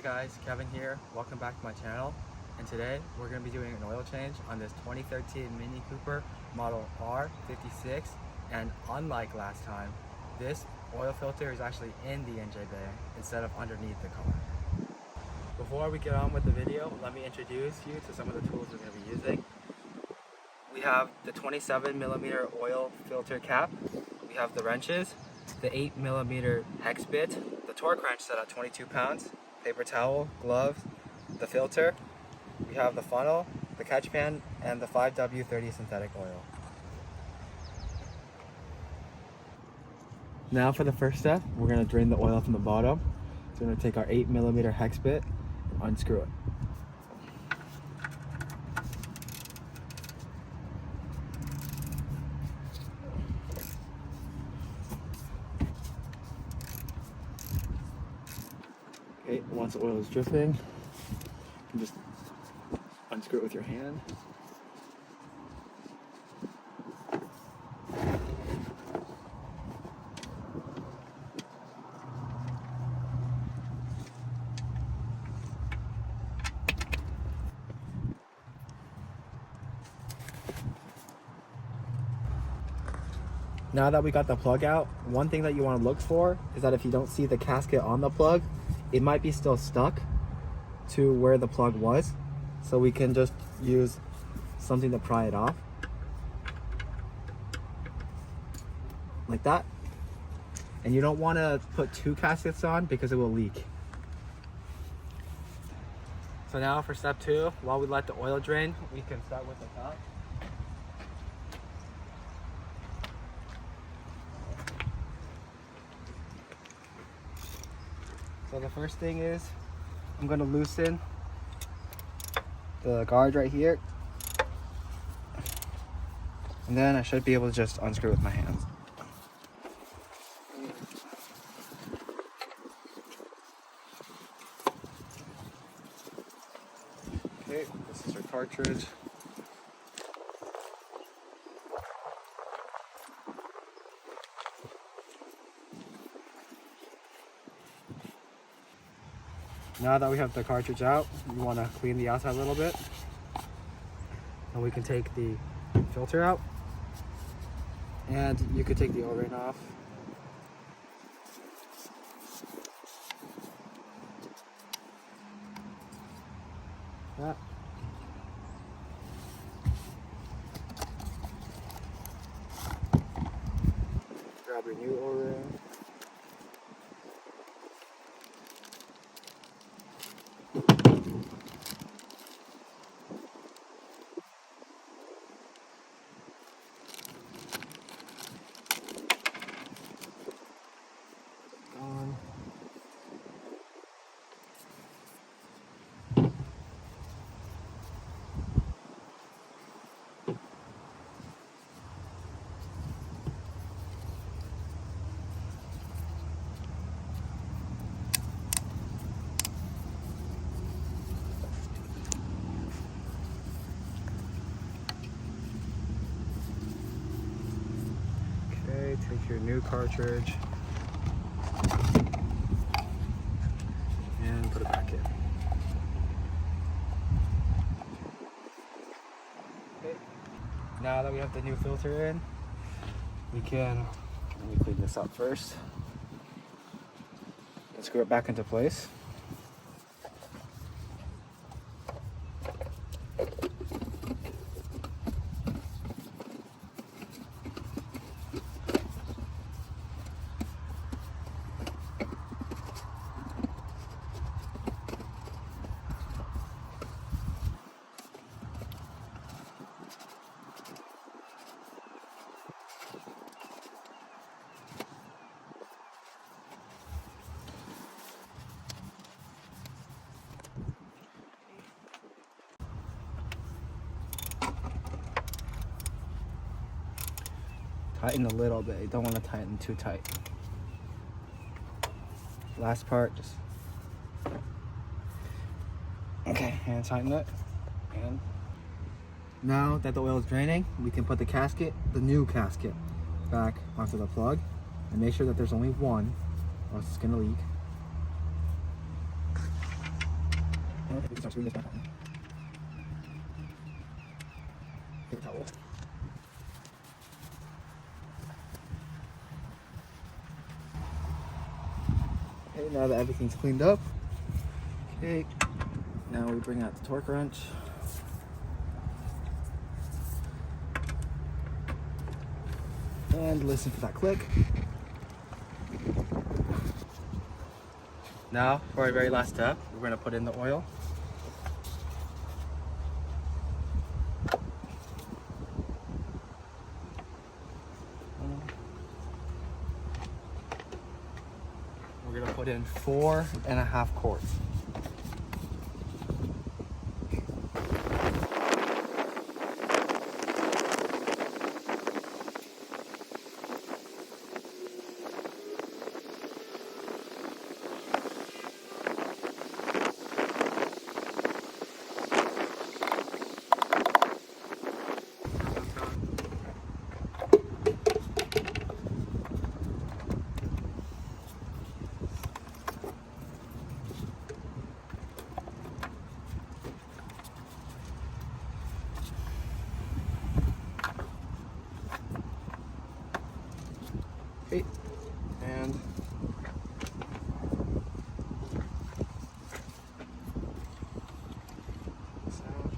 guys, Kevin here. Welcome back to my channel. And today we're going to be doing an oil change on this 2013 Mini Cooper model R56. And unlike last time, this oil filter is actually in the NJ bay instead of underneath the car. Before we get on with the video, let me introduce you to some of the tools we're going to be using. We have the 27mm oil filter cap. We have the wrenches, the 8mm hex bit, the torque wrench set at 22 pounds, paper towel, gloves, the filter. We have the funnel, the catch pan, and the 5W30 synthetic oil. Now for the first step, we're going to drain the oil from the bottom. So we're going to take our 8mm hex bit and unscrew it. Okay, once the oil is dripping, you can just unscrew it with your hand. Now that we got the plug out, one thing that you want to look for is that if you don't see the gasket on the plug, it might be still stuck to where the plug was. So we can just use something to pry it off. Like that. And you don't want to put two gaskets on because it will leak. So now for step 2, while we let the oil drain, we can start with the top. So the first thing is, I'm going to loosen the guard right here. And then I should be able to just unscrew with my hands. Okay, this is our cartridge. Now that we have the cartridge out, you want to clean the outside a little bit. And we can take the filter out. And you could take the oil ring off. That. Grab your new oil ring. Take your new cartridge and put it back in. Okay. Now that we have the new filter in, let me clean this up first. Let's screw it back into place. Tighten a little bit. You don't want to tighten too tight. Last part, just okay, and tighten it. And now that the oil is draining, we can put the new gasket, back onto the plug, and make sure that there's only one, or else it's gonna leak. I think we can start screwing this back on. Paper towel. Okay, now that everything's cleaned up, okay, now we bring out the torque wrench. And listen for that click. Now, for our very last step, we're going to put in the oil. We're going to put in 4.5 quarts. Okay, and this out.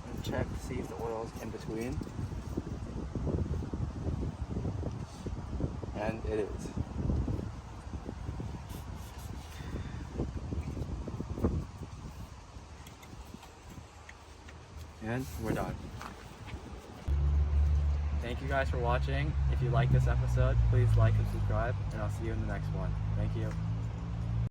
And check to see if the oil is in between. And it is. And we're done. Thank you guys for watching. If you like this episode, please like and subscribe, and I'll see you in the next one. Thank you.